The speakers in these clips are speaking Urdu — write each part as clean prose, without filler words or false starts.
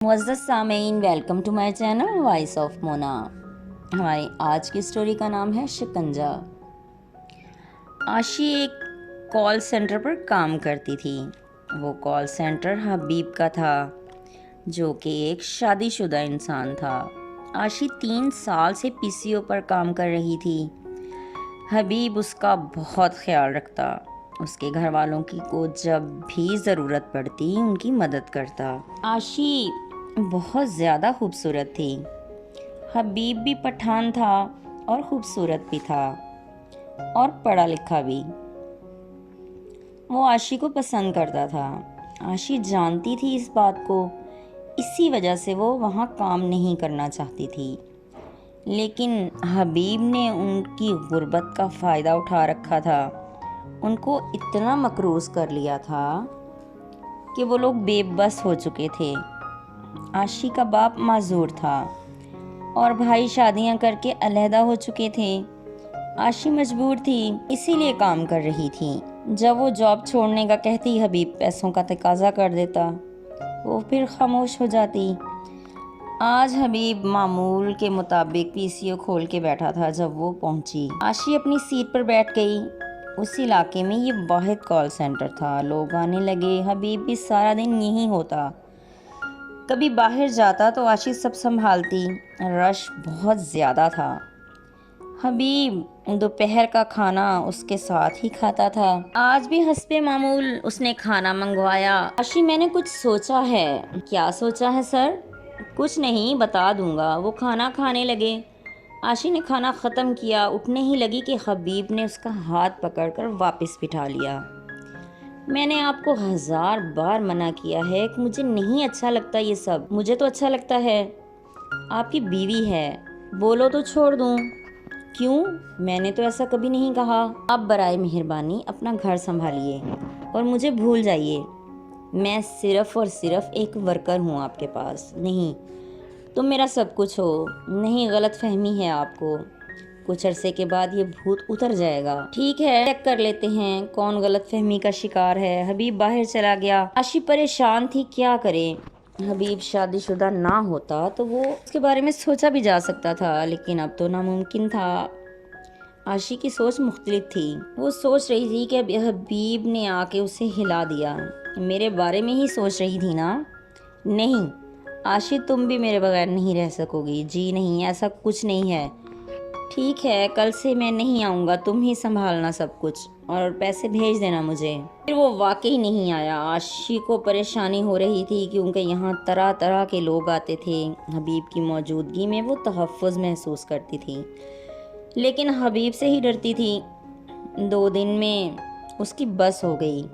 معزز سامعین، welcome to my channel voice of Mona. ہماری آج کی اسٹوری کا نام ہے شکنجہ۔ عاشی ایک کال سینٹر پر کام کرتی تھی۔ وہ کال سینٹر حبیب کا تھا، جو کہ ایک شادی شدہ انسان تھا۔ عاشی 3 سال سے PCO پر کام کر رہی تھی۔ حبیب اس کا بہت خیال رکھتا، اس کے گھر والوں کی کو جب بھی ضرورت پڑتی ان کی مدد کرتا۔ عاشی بہت زیادہ خوبصورت تھی۔ حبیب بھی پٹھان تھا اور خوبصورت بھی تھا اور پڑھا لکھا بھی۔ وہ عاشی کو پسند کرتا تھا۔ عاشی جانتی تھی اس بات کو، اسی وجہ سے وہ وہاں کام نہیں کرنا چاہتی تھی، لیکن حبیب نے ان کی غربت کا فائدہ اٹھا رکھا تھا۔ ان کو اتنا مقروض کر لیا تھا کہ وہ لوگ بے بس ہو چکے تھے۔ عاشی کا باپ معذور تھا اور بھائی شادیاں کر کے علیحدہ ہو چکے تھے۔ عاشی مجبور تھی، اسی لیے کام کر رہی تھی۔ جب وہ جاب چھوڑنے کا کہتی، حبیب پیسوں کا تقاضا کر دیتا، وہ پھر خاموش ہو جاتی۔ آج حبیب معمول کے مطابق PCO کھول کے بیٹھا تھا جب وہ پہنچی۔ عاشی اپنی سیٹ پر بیٹھ گئی۔ اس علاقے میں یہ واحد کال سینٹر تھا، لوگ آنے لگے۔ حبیب بھی سارا دن یہی ہوتا، کبھی باہر جاتا تو عاشی سب سنبھالتی۔ رش بہت زیادہ تھا۔ حبیب دوپہر کا کھانا اس کے ساتھ ہی کھاتا تھا۔ آج بھی حسب معمول اس نے کھانا منگوایا۔ عاشی، میں نے کچھ سوچا ہے۔ کیا سوچا ہے سر؟ کچھ نہیں، بتا دوں گا۔ وہ کھانا کھانے لگے۔ عاشی نے کھانا ختم کیا، اٹھنے ہی لگی کہ حبیب نے اس کا ہاتھ پکڑ کر واپس بٹھا لیا۔ میں نے آپ کو 1000 بار منع کیا ہے کہ مجھے نہیں اچھا لگتا یہ سب۔ مجھے تو اچھا لگتا ہے، آپ کی بیوی ہے، بولو تو چھوڑ دوں۔ کیوں؟ میں نے تو ایسا کبھی نہیں کہا۔ آپ برائے مہربانی اپنا گھر سنبھالیے اور مجھے بھول جائیے۔ میں صرف اور صرف ایک ورکر ہوں آپ کے پاس، نہیں تم میرا سب کچھ ہو۔ نہیں، غلط فہمی ہے آپ کو، کچھ عرصے کے بعد یہ بھوت اتر جائے گا۔ ٹھیک ہے، چیک کر لیتے ہیں کون غلط فہمی کا شکار ہے۔ حبیب باہر چلا گیا۔ عاشی پریشان تھی، کیا کرے؟ حبیب شادی شدہ نہ ہوتا تو وہ اس کے بارے میں سوچا بھی جا سکتا تھا، لیکن اب تو ناممکن تھا۔ عاشی کی سوچ مختلف تھی۔ وہ سوچ رہی تھی کہ حبیب نے آ کے اسے ہلا دیا۔ میرے بارے میں ہی سوچ رہی تھی نا؟ نہیں عاشی، تم بھی میرے بغیر نہیں رہ سکو گی۔ جی نہیں، ایسا کچھ نہیں ہے۔ ٹھیک ہے، کل سے میں نہیں آؤں گا، تم ہی سنبھالنا سب کچھ اور پیسے بھیج دینا مجھے۔ پھر وہ واقعی نہیں آیا۔ عاشی کو پریشانی ہو رہی تھی کیونکہ یہاں طرح طرح کے لوگ آتے تھے۔ حبیب کی موجودگی میں وہ تحفظ محسوس کرتی تھی، لیکن حبیب سے ہی ڈرتی تھی۔ 2 دن میں اس کی بس ہو گئی۔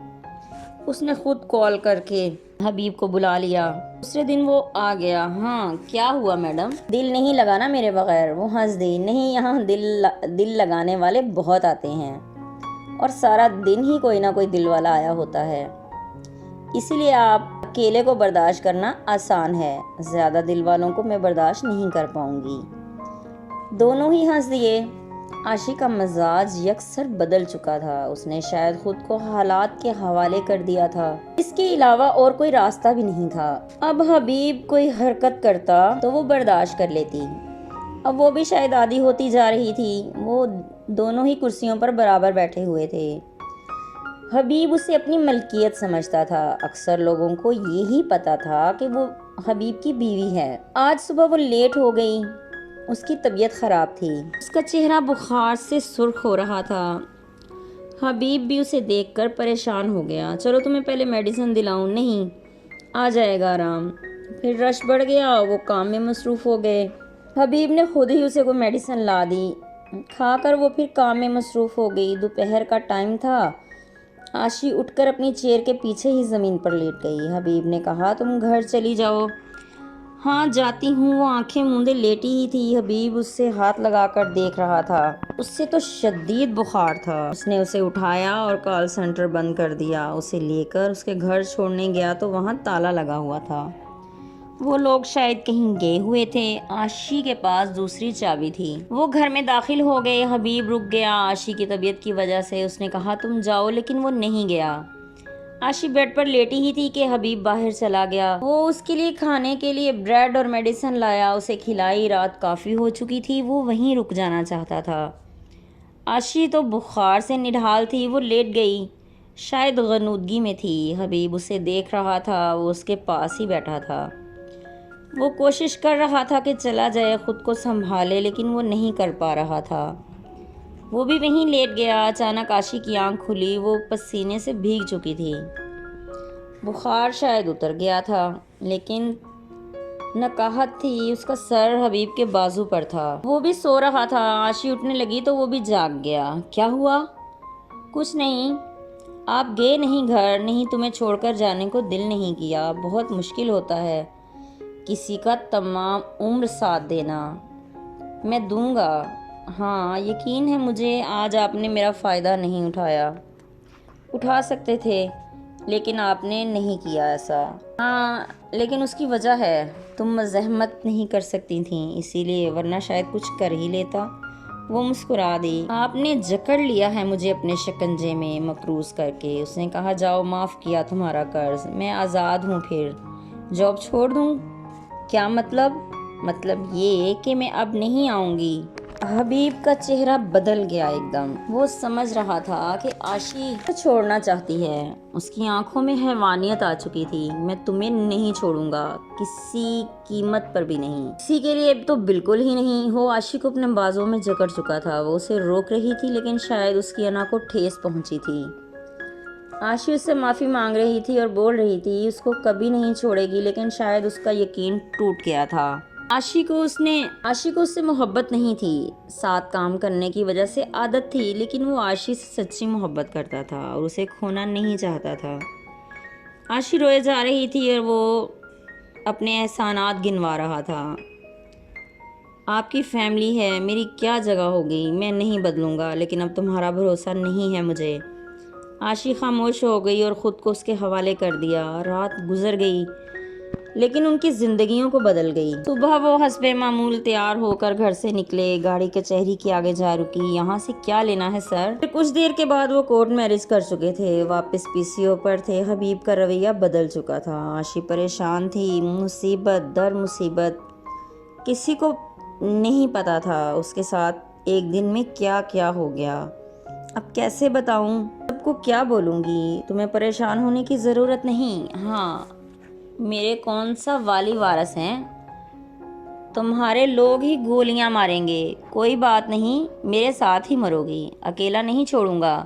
اس نے خود کال کر کے حبیب کو بلا لیا۔ دوسرے دن وہ آ گیا۔ ہاں، کیا ہوا میڈم؟ دل نہیں لگانا میرے بغیر؟ وہ ہنس دی۔ نہیں، یہاں دل لگانے والے بہت آتے ہیں اور سارا دن ہی کوئی نہ کوئی دل والا آیا ہوتا ہے، اسی لیے آپ اکیلے کو برداشت کرنا آسان ہے، زیادہ دل والوں کو میں برداشت نہیں کر پاؤں گی۔ دونوں ہی ہنس دیے۔ عاشی کا مزاج یکسر بدل چکا تھا۔ اس نے شاید خود کو حالات کے حوالے کر دیا تھا، اس کے علاوہ اور کوئی راستہ بھی نہیں تھا۔ اب حبیب کوئی حرکت کرتا تو وہ برداشت کر لیتی۔ اب وہ بھی شاید عادی ہوتی جا رہی تھی۔ وہ دونوں ہی کرسیوں پر برابر بیٹھے ہوئے تھے۔ حبیب اسے اپنی ملکیت سمجھتا تھا۔ اکثر لوگوں کو یہی پتا تھا کہ وہ حبیب کی بیوی ہے۔ آج صبح وہ لیٹ ہو گئی۔ اس کی طبیعت خراب تھی، اس کا چہرہ بخار سے سرخ ہو رہا تھا۔ حبیب بھی اسے دیکھ کر پریشان ہو گیا۔ چلو تمہیں پہلے میڈیسن دلاؤں؟ نہیں، آ جائے گا آرام۔ پھر رش بڑھ گیا، وہ کام میں مصروف ہو گئے۔ حبیب نے خود ہی اسے کوئی میڈیسن لا دی۔ کھا کر وہ پھر کام میں مصروف ہو گئی۔ دوپہر کا ٹائم تھا۔ عاشی اٹھ کر اپنی چیئر کے پیچھے ہی زمین پر لیٹ گئی۔ حبیب نے کہا، تم گھر چلی جاؤ۔ ہاں جاتی ہوں۔ وہ آنکھیں موندے لیٹی ہی تھی۔ حبیب اس سے ہاتھ لگا کر دیکھ رہا تھا۔ اس سے تو شدید بخار تھا۔ اس نے اسے اٹھایا اور کال سینٹر بند کر دیا۔ اسے لے کر اس کے گھر چھوڑنے گیا تو وہاں تالا لگا ہوا تھا۔ وہ لوگ شاید کہیں گئے ہوئے تھے۔ عاشی کے پاس دوسری چابی تھی۔ وہ گھر میں داخل ہو گئے۔ حبیب رک گیا۔ عاشی کی طبیعت کی وجہ سے اس نے کہا، تم جاؤ، لیکن وہ نہیں گیا۔ عاشی بیڈ پر لیٹی ہی تھی کہ حبیب باہر چلا گیا۔ وہ اس کے لیے کھانے کے لیے بریڈ اور میڈیسن لایا، اسے کھلائی۔ رات کافی ہو چکی تھی، وہ وہیں رک جانا چاہتا تھا۔ عاشی تو بخار سے نڈھال تھی، وہ لیٹ گئی، شاید غنودگی میں تھی۔ حبیب اسے دیکھ رہا تھا، وہ اس کے پاس ہی بیٹھا تھا۔ وہ کوشش کر رہا تھا کہ چلا جائے، خود کو سنبھالے، لیکن وہ نہیں کر پا رہا تھا۔ وہ بھی وہیں لیٹ گیا۔ اچانک عاشی کی آنکھ کھلی، وہ پسینے سے بھیگ چکی تھی۔ بخار شاید اتر گیا تھا، لیکن نکاہت تھی، اس کا سر حبیب کے بازو پر تھا۔ وہ بھی سو رہا تھا۔ عاشی اٹھنے لگی تو وہ بھی جاگ گیا۔ کیا ہوا؟ کچھ نہیں، آپ گئے نہیں گھر؟ نہیں، تمہیں چھوڑ کر جانے کو دل نہیں کیا، بہت مشکل ہوتا ہے کسی کا تمام عمر ساتھ دینا۔ میں دوں گا، ہاں یقین ہے مجھے۔ آج آپ نے میرا فائدہ نہیں اٹھایا۔ اٹھا سکتے تھے، لیکن آپ نے نہیں کیا ایسا۔ ہاں، لیکن اس کی وجہ ہے، تم مزاحمت نہیں کر سکتی تھیں اسی لیے، ورنہ شاید کچھ کر ہی لیتا۔ وہ مسکرا دی۔ آپ نے جکڑ لیا ہے مجھے اپنے شکنجے میں مقروض کر کے۔ اس نے کہا، جاؤ، معاف کیا تمہارا قرض، میں آزاد ہوں، پھر جاب چھوڑ دوں؟ کیا مطلب؟ مطلب یہ کہ میں اب نہیں آؤں گی۔ حبیب کا چہرہ بدل گیا ایک دم۔ وہ سمجھ رہا تھا کہ عاشی چھوڑنا چاہتی ہے۔ اس کی آنکھوں میں حیوانیت آ چکی تھی۔ میں تمہیں نہیں چھوڑوں گا، کسی قیمت پر بھی نہیں، کسی کے لیے تو بالکل ہی نہیں۔ وہ عاشی کو اپنے بازوں میں جکڑ چکا تھا۔ وہ اسے روک رہی تھی، لیکن شاید اس کی انا کو ٹھیس پہنچی تھی۔ عاشی اس سے معافی مانگ رہی تھی اور بول رہی تھی اس کو کبھی نہیں چھوڑے گی، لیکن شاید اس کا یقین ٹوٹ گیا تھا۔ عاشی کو اس سے محبت نہیں تھی، ساتھ کام کرنے کی وجہ سے عادت تھی، لیکن وہ عاشی سے سچی محبت کرتا تھا اور اسے کھونا نہیں چاہتا تھا۔ عاشی روئے جا رہی تھی اور وہ اپنے احسانات گنوا رہا تھا۔ آپ کی فیملی ہے، میری کیا جگہ ہوگی؟ میں نہیں بدلوں گا، لیکن اب تمہارا بھروسہ نہیں ہے مجھے۔ عاشی خاموش ہو گئی اور خود کو اس کے حوالے کر دیا۔ رات گزر گئی، لیکن ان کی زندگیوں کو بدل گئی۔ صبح وہ حسب معمول تیار ہو کر گھر سے نکلے، گاڑی کچہری کے آگے جا رکی۔ یہاں سے کیا لینا ہے سر؟ کچھ دیر کے بعد وہ کورٹ میرج کر چکے تھے، واپس پی سی او پر تھے۔ حبیب کا رویہ بدل چکا تھا۔ عاشی پریشان تھی، مصیبت در مصیبت، کسی کو نہیں پتا تھا اس کے ساتھ ایک دن میں کیا کیا ہو گیا۔ اب کیسے بتاؤں؟ سب کو کیا بولوں گی؟ تمہیں پریشان ہونے کی ضرورت نہیں۔ ہاں، میرے کون سا والی وارث ہیں؟ تمہارے لوگ ہی گولیاں ماریں گے۔ کوئی بات نہیں، میرے ساتھ ہی مرو گی، اکیلا نہیں چھوڑوں گا۔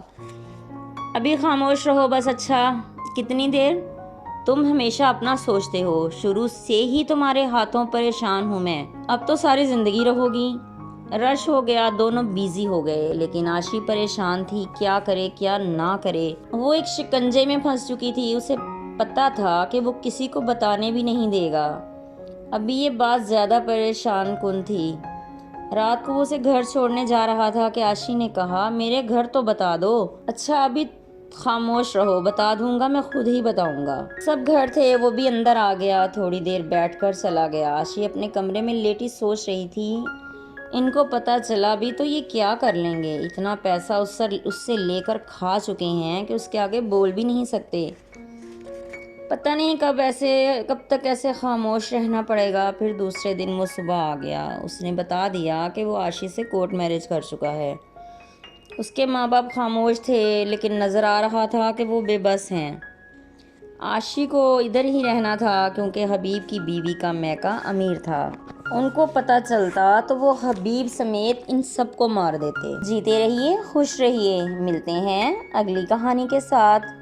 ابھی خاموش رہو بس۔ اچھا، کتنی دیر؟ تم ہمیشہ اپنا سوچتے ہو، شروع سے ہی تمہارے ہاتھوں پریشان ہوں میں، اب تو ساری زندگی رہو گی۔ رش ہو گیا، دونوں بیزی ہو گئے، لیکن عاشی پریشان تھی، کیا کرے کیا نہ کرے۔ وہ ایک شکنجے میں پھنس چکی تھی، اسے پتا تھا کہ وہ کسی کو بتانے بھی نہیں دے گا۔ ابھی یہ بات زیادہ پریشان کن تھی۔ رات کو وہ اسے گھر چھوڑنے جا رہا تھا کہ عاشی نے کہا، میرے گھر تو بتا دو۔ اچھا، ابھی خاموش رہو، بتا دوں گا، میں خود ہی بتاؤں گا۔ سب گھر تھے، وہ بھی اندر آ گیا، تھوڑی دیر بیٹھ کر چلا گیا۔ عاشی اپنے کمرے میں لیٹی سوچ رہی تھی، ان کو پتہ چلا بھی تو یہ کیا کر لیں گے؟ اتنا پیسہ اس سے لے کر کھا چکے ہیں کہ اس کے آگے بول بھی نہیں سکتے۔ پتہ نہیں کب تک ایسے خاموش رہنا پڑے گا۔ پھر دوسرے دن وہ صبح آ گیا۔ اس نے بتا دیا کہ وہ عاشی سے کورٹ میرج کر چکا ہے۔ اس کے ماں باپ خاموش تھے، لیکن نظر آ رہا تھا کہ وہ بے بس ہیں۔ عاشی کو ادھر ہی رہنا تھا، کیونکہ حبیب کی بیوی کا میکا امیر تھا۔ ان کو پتہ چلتا تو وہ حبیب سمیت ان سب کو مار دیتے۔ جیتے رہیے، خوش رہیے، ملتے ہیں اگلی کہانی کے ساتھ۔